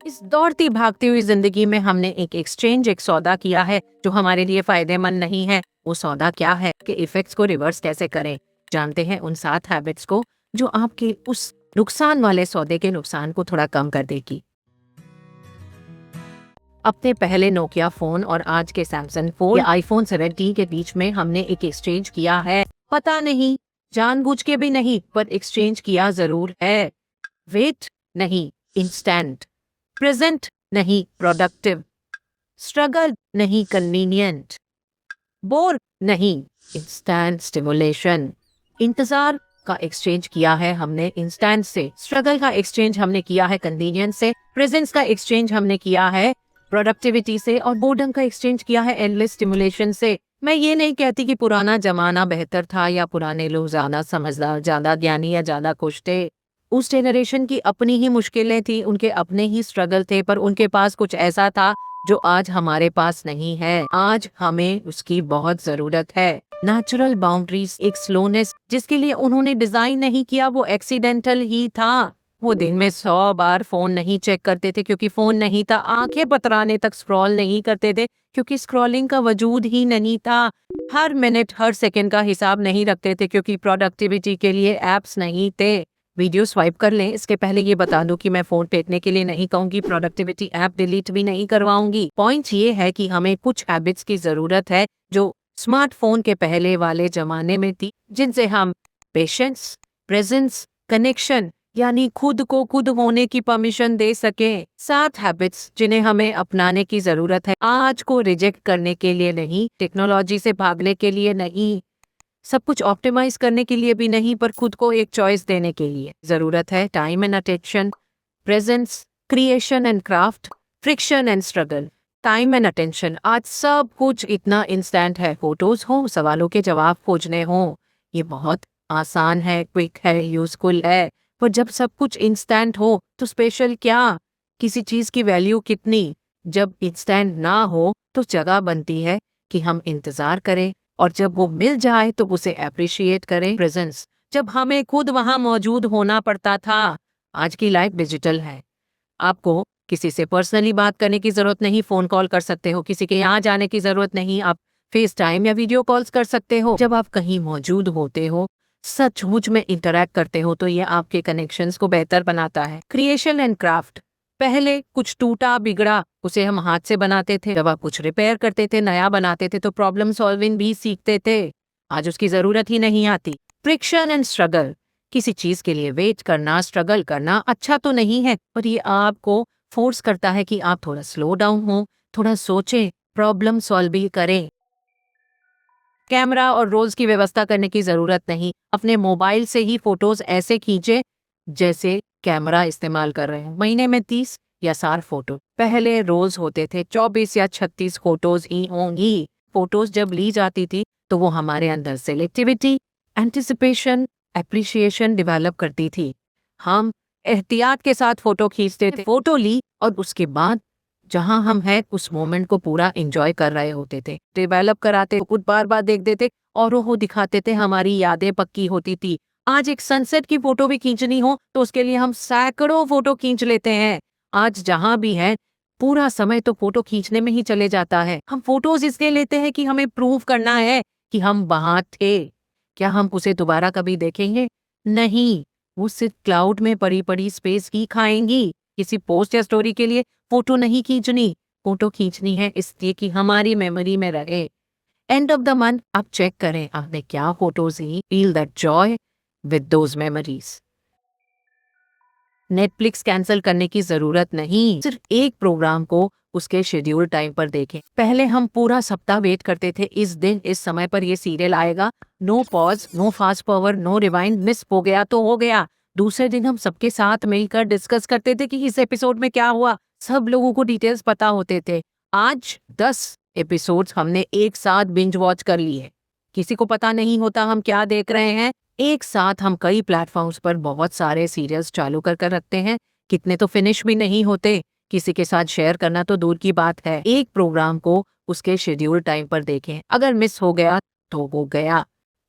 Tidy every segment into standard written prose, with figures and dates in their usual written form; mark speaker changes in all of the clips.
Speaker 1: इस दौड़ती भागती हुई जिंदगी में हमने एक सौदा किया है जो हमारे लिए फायदेमंद नहीं है। वो सौदा क्या है कि इफेक्ट्स को रिवर्स कैसे करें। जानते हैं उन 7 हैबिट्स को जो आपके उस नुकसान वाले सौदे के नुकसान को थोड़ा कम कर देगी। अपने पहले नोकिया फोन और आज के सैमसंग फोन या आईफोन 17 के बीच में हमने एक एक्सचेंज किया है। पता नहीं, जानबूझ के भी नहीं, पर एक्सचेंज किया जरूर है। वेट नहीं, इंस्टेंट। प्रेजेंट नहीं, प्रोडक्टिव। स्ट्रगल नहीं, कन्वीनियंट। बोर नहीं, इंस्टेंट स्टिमुलेशन। इंतजार का एक्सचेंज किया है हमने इंस्टेंट से। स्ट्रगल का एक्सचेंज हमने किया है कन्वीनियंस से। प्रेजेंस का एक्सचेंज हमने किया है प्रोडक्टिविटी से। और बोर्डम का एक्सचेंज किया है एंडलेस स्टिमुलेशन से। मैं ये नहीं कहती कि पुराना जमाना बेहतर था या पुराने लोग ज्यादा समझदार, ज्यादा ज्ञानी या ज्यादा खुश थे। उस जनरेशन की अपनी ही मुश्किलें थी, उनके अपने ही स्ट्रगल थे, पर उनके पास कुछ ऐसा था जो आज हमारे पास नहीं है। आज हमें उसकी बहुत जरूरत है। नेचुरल बाउंड्रीज, एक स्लोनेस जिसके लिए उन्होंने डिजाइन नहीं किया, वो एक्सीडेंटल ही था। वो दिन में 100 बार फोन नहीं चेक करते थे क्योंकि फोन नहीं था। आंखें पतराने तक स्क्रॉल नहीं करते थे क्योंकि स्क्रॉलिंग का वजूद ही नहीं था। हर मिनट हर सेकंड का हिसाब नहीं रखते थे क्योंकि प्रोडक्टिविटी के लिए एप्स नहीं थे। वीडियो स्वाइप कर लें, इसके पहले ये बता दूं कि मैं फोन फेंकने के लिए नहीं कहूंगी, प्रोडक्टिविटी ऐप डिलीट भी नहीं करवाऊंगी। पॉइंट ये है कि हमें कुछ हैबिट्स की जरूरत है जो स्मार्टफोन के पहले वाले जमाने में थी, जिनसे हम पेशेंस, प्रेजेंस, कनेक्शन यानी खुद को खुद होने की परमिशन दे सकें। 7 हैबिट्स जिन्हें हमें अपनाने की जरूरत है, आज को रिजेक्ट करने के लिए नहीं, टेक्नोलॉजी से भागने के लिए नहीं, सब कुछ ऑप्टिमाइज करने के लिए भी नहीं, पर खुद को एक चॉइस देने के लिए जरूरत है। Time and attention, presence, creation and craft, friction and struggle. Time and attention, आज सब कुछ इतना इंस्टेंट है। फोटोज हो, सवालों के जवाब खोजने हो, ये बहुत आसान है, क्विक है, यूजफुल है। पर जब सब कुछ इंस्टेंट हो तो स्पेशल क्या, किसी चीज की वैल्यू कितनी। जब इंस्टेंट ना हो तो जगह बनती है कि हम इंतजार करें, और जब वो मिल जाए तो उसे अप्रिशिएट करें। प्रेजेंस, जब हमें खुद वहां मौजूद होना पड़ता था। आज की लाइफ डिजिटल है, आपको किसी से पर्सनली बात करने की जरूरत नहीं, फोन कॉल कर सकते हो, किसी के यहाँ जाने की जरूरत नहीं, आप फेस टाइम या वीडियो कॉल्स कर सकते हो। जब आप कहीं मौजूद होते हो, सचमुच में इंटरैक्ट करते हो, तो ये आपके कनेक्शंस को बेहतर बनाता है। क्रिएशन एंड क्राफ्ट, पहले कुछ टूटा बिगड़ा उसे हम हाथ से बनाते थे, जब आप कुछ रिपेयर करते थे, नया बनाते थे, तो प्रॉब्लम सॉल्विंग भी सीखते थे। आज उसकी जरूरत ही नहीं आती। फ्रिक्शन एंड स्ट्रगल, किसी चीज के लिए वेट करना, स्ट्रगल करना अच्छा तो नहीं है, पर ये आपको फोर्स करता है कि आप थोड़ा स्लो डाउन हो, थोड़ा सोचें, प्रॉब्लम सॉल्व भी करें। कैमरा और रोल्स की व्यवस्था करने की जरूरत नहीं, अपने मोबाइल से ही फोटोज ऐसे खींचे जैसे कैमरा इस्तेमाल कर रहे हैं। महीने में 30 या 60 फोटो, पहले रोल्स होते थे 24 या 36 फोटोज ही होंगी। फोटोज जब ली जाती थी तो वो हमारे अंदर सेलेक्टिविटी, एंटिसिपेशन, एप्रिशिएशन डेवलप करती थी। हम एहतियात के साथ फोटो खींचते थे, फोटो ली और उसके बाद जहां हम हैं उस मोमेंट को पूरा एंजॉय कर रहे होते थे। डेवलप कराते, खुद बार बार देखते थे और वो दिखाते थे, हमारी यादें पक्की होती थी। आज एक सनसेट की फोटो भी खींचनी हो तो उसके लिए हम सैकड़ों फोटो खींच लेते हैं। आज जहां भी है पूरा समय तो फोटो खींचने में ही चले जाता है। हम फोटोज इसलिए लेते हैं कि हमें प्रूव करना है कि हम वहां थे। क्या हम उसे दोबारा कभी देखेंगे? नहीं, वो सिर्फ क्लाउड में पड़ी पड़ी स्पेस ही खाएंगी। किसी पोस्ट या स्टोरी के लिए फोटो नहीं खींचनी, फोटो खींचनी है इसलिए कि हमारी मेमोरी में रहे। एंड ऑफ द मंथ आप चेक करें आपने क्या फोटोज ली। Feel that joy with those memories. Netflix cancel करने की जरूरत नहीं, सिर्फ एक प्रोग्राम को उसके शेड्यूल टाइम पर देखें। पहले हम पूरा सप्ताह वेट करते थे, इस दिन इस समय पर ये सीरियल आएगा, no pause, no fast forward, no rewind, miss हो गया तो हो गया। दूसरे दिन हम सबके साथ मिलकर डिस्कस करते थे कि इस एपिसोड में क्या हुआ, सब लोगों को डिटेल्स पता होते थे। आज 10 एपिसोड्स हमने एक साथ बिंज वॉच कर लिए, किसी को पता नहीं होता हम क्या देख रहे हैं। एक साथ हम कई प्लेटफॉर्म्स पर बहुत सारे सीरियल्स चालू कर रखते हैं, कितने तो फिनिश भी नहीं होते। किसी के साथ शेयर करना तो दूर की बात है। एक प्रोग्राम को उसके शेड्यूल टाइम पर देखें, अगर मिस हो गया तो हो गया।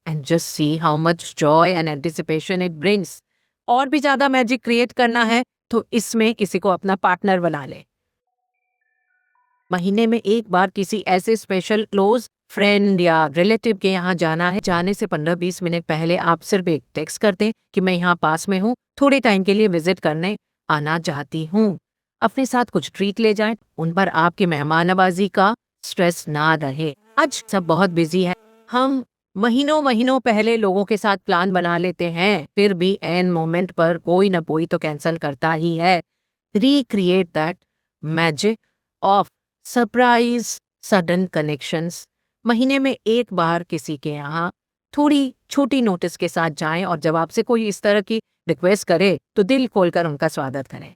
Speaker 1: And just see how much Joy and anticipation it brings. और भी ज्यादा मैजिक क्रिएट करना है तो इसमें किसी को अपना पार्टनर बना ले। महीने में एक बार किसी ऐसे स्पेशल क्लोज फ्रेंड या रिलेटिव के यहाँ जाना है। जाने से 15-20 मिनट पहले आप सिर्फ एक टेक्स्ट कर दें कि मैं यहाँ पास में हूँ, थोड़े टाइम के लिए विजिट करने आना चाहती हूँ। अपने साथ कुछ ट्रीट ले जाएं, उन पर आपकी मेहमान नवाजी का स्ट्रेस ना रहे। आज सब बहुत बिजी है, हम महीनों महीनों पहले लोगों के साथ प्लान बना लेते हैं, फिर भी एन मोमेंट पर कोई ना कोई तो कैंसिल करता ही है। Recreate that magic of surprise sudden connections. महीने में एक बार किसी के यहाँ थोड़ी छोटी नोटिस के साथ जाएं और जब आपसे कोई इस तरह की रिक्वेस्ट करे तो दिल खोलकर उनका स्वागत करें।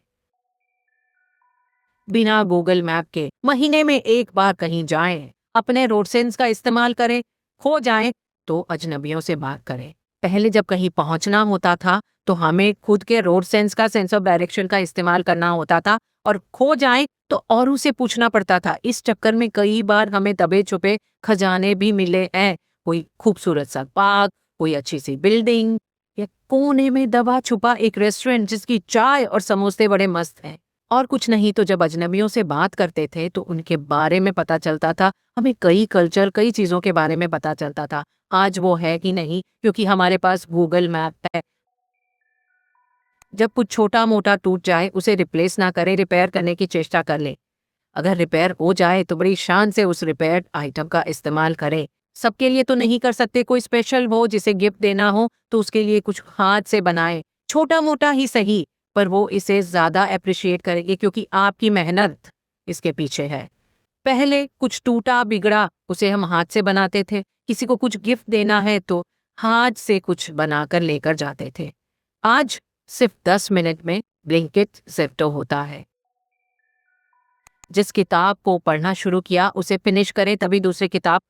Speaker 1: बिना गूगल मैप के महीने में एक बार कहीं जाएं, अपने रोड सेंस का इस्तेमाल करें। खो जाएं तो अजनबियों से बात करें। पहले जब कहीं पहुंचना होता था तो हमें खुद के रोड सेंस का, सेंस ऑफ डायरेक्शन का इस्तेमाल करना होता था, और खो जाएं तो औरों से पूछना पड़ता था। इस चक्कर में कई बार हमें दबे छुपे खजाने भी मिले हैं। कोई खूबसूरत सा पार्क, कोई अच्छी सी बिल्डिंग, या कोने में दबा छुपा एक रेस्टोरेंट जिसकी चाय और समोसे बड़े मस्त हैं। और कुछ नहीं तो जब अजनबियों से बात करते थे तो उनके बारे में पता चलता था, हमें कई कल्चर, कई चीज़ों के बारे में पता चलता था। आज वो है कि नहीं, क्योंकि हमारे पास गूगल मैप है। जब कुछ छोटा मोटा टूट जाए उसे रिप्लेस ना करें, रिपेयर करने की चेष्टा कर लें। अगर रिपेयर हो जाए तो बड़ी शान से उस रिपेयर्ड आइटम का इस्तेमाल करें। सबके लिए तो नहीं कर सकते, कोई स्पेशल हो जिसे गिफ्ट देना हो तो उसके लिए कुछ हाथ से बनाएं, छोटा मोटा ही सही, पर वो इसे ज़्यादा अप्रिशिएट करेंगे क्योंकि आपकी मेहनत इसके पीछे है। पहले कुछ टूटा बिगड़ा उसे हम हाथ से बनाते थे, किसी को कुछ गिफ्ट देना है तो हाथ से कुछ बनाकर लेकर जाते थे। आज सिर्फ 10 मिनट में ब्लिंकिट ज़ेप्टो होता है। जिस किताब को पढ़ना शुरू किया उसे फिनिश करें, तभी दूसरी किताब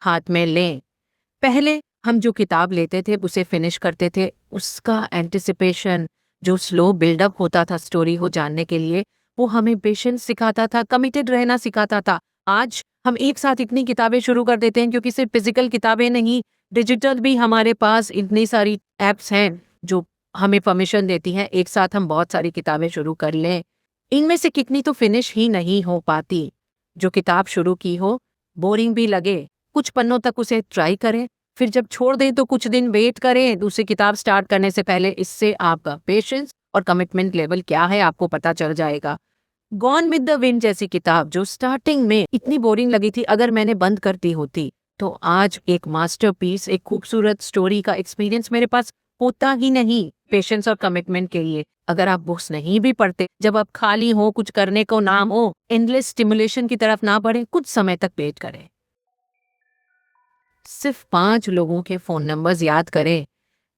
Speaker 1: हाथ में लें। पहले हम जो किताब लेते थे उसे फिनिश करते थे, उसका एंटिसिपेशन, जो स्लो बिल्डअप होता था स्टोरी को जानने के लिए, वो हमें पेशेंस सिखाता था, कमिटेड रहना सिखाता था। आज हम एक साथ इतनी किताबें शुरू कर देते हैं, क्योंकि सिर्फ फिजिकल किताबें नहीं, डिजिटल भी हमारे पास इतनी सारी ऐप्स हैं जो हमें परमिशन देती हैं एक साथ हम बहुत सारी किताबें शुरू कर लें। इनमें से कितनी तो फिनिश ही नहीं हो पाती। जो किताब शुरू की हो, बोरिंग भी लगे, कुछ पन्नों तक उसे ट्राई करें, फिर जब छोड़ दें तो कुछ दिन वेट करें दूसरी किताब स्टार्ट करने से पहले। इससे आपका पेशेंस और कमिटमेंट लेवल क्या है आपको पता चल जाएगा। गॉन विद द विंड जैसी किताब जो स्टार्टिंग में इतनी बोरिंग लगी थी, अगर मैंने बंद कर दी होती तो आज एक मास्टरपीस, एक खूबसूरत स्टोरी का एक्सपीरियंस मेरे पास होता ही नहीं। पेशेंस और कमिटमेंट के लिए अगर आप बुक्स नहीं भी पढ़ते, जब आप खाली हो, कुछ करने को ना हो, एंडलेस स्टिमुलेशन की तरफ ना बढ़े, कुछ समय तक वेट करें। सिर्फ 5 लोगों के फ़ोन नंबर्स याद करें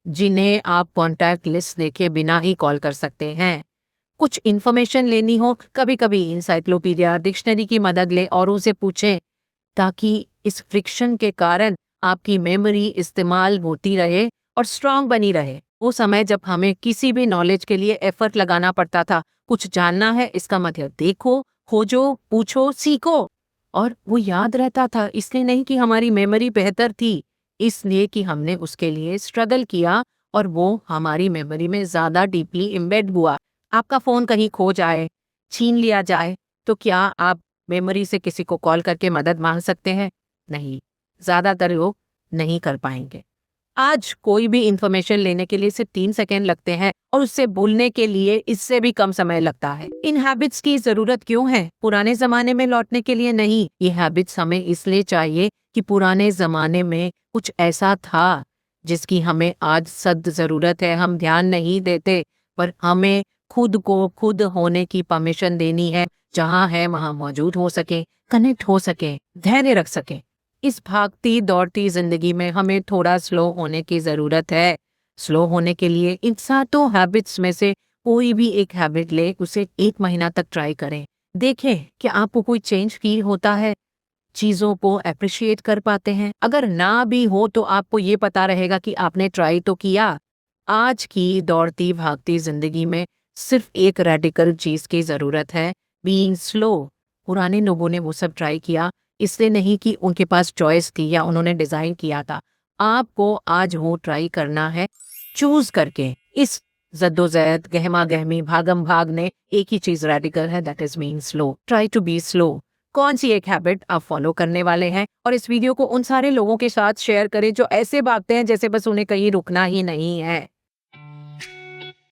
Speaker 1: जिन्हें आप कॉन्टैक्ट लिस्ट देखे बिना ही कॉल कर सकते हैं। कुछ इन्फॉर्मेशन लेनी हो, कभी कभी इंसाइक्लोपीडिया, डिक्शनरी की मदद लें और उनसे पूछें, ताकि इस फ्रिक्शन के कारण आपकी मेमोरी इस्तेमाल होती रहे और स्ट्रांग बनी रहे। वो समय जब हमें किसी भी नॉलेज के लिए एफर्ट लगाना पड़ता था, कुछ जानना है इसका मतलब देखो, खोजो, पूछो, सीखो, और वो याद रहता था। इसलिए नहीं कि हमारी मेमोरी बेहतर थी, इसलिए कि हमने उसके लिए स्ट्रगल किया और वो हमारी मेमोरी में ज़्यादा डीपली इम्बेड हुआ। आपका फ़ोन कहीं खो जाए, छीन लिया जाए, तो क्या आप मेमोरी से किसी को कॉल करके मदद मांग सकते हैं? नहीं, ज़्यादातर लोग नहीं कर पाएंगे। आज कोई भी इंफॉर्मेशन लेने के लिए सिर्फ 3 सेकेंड लगते हैं और उससे भूलने के लिए इससे भी कम समय लगता है। इन हैबिट्स की जरूरत क्यों है? पुराने जमाने में लौटने के लिए नहीं, ये हैबिट्स हमें इसलिए चाहिए कि पुराने जमाने में कुछ ऐसा था जिसकी हमें आज सख्त जरूरत है। हम ध्यान नहीं देते, पर हमें खुद को खुद होने की परमिशन देनी है। जहाँ है वहाँ मौजूद हो सके, कनेक्ट हो सके, धैर्य रख सके। इस भागती दौड़ती जिंदगी में हमें थोड़ा स्लो होने की ज़रूरत है। स्लो होने के लिए इन 7 हैबिट्स में से कोई भी एक हैबिट ले, उसे 1 महीना तक ट्राई करें। देखें कि आपको कोई चेंज फील होता है, चीज़ों को अप्रिशिएट कर पाते हैं। अगर ना भी हो तो आपको ये पता रहेगा कि आपने ट्राई तो किया। आज की दौड़ती भागती जिंदगी में सिर्फ एक रेडिकल चीज़ की ज़रूरत है, बीइंग स्लो। पुराने लोगों ने वो सब ट्राई किया, इसलिए नहीं कि उनके पास चॉइस थी या उन्होंने डिज़ाइन किया था। आपको आज वो ट्राई करना है, चूज़ करके इस जद्दोजहद, गहमा गहमी, भागम भाग ने एक ही चीज रेडिकल है, that is mean slow. Try to be slow. कौन सी एक हैबिट आप फॉलो करने वाले हैं? और इस वीडियो को उन सारे लोगों के साथ शेयर करें जो ऐसे भागते हैं जैसे बस उन्हें कहीं रुकना ही नहीं है।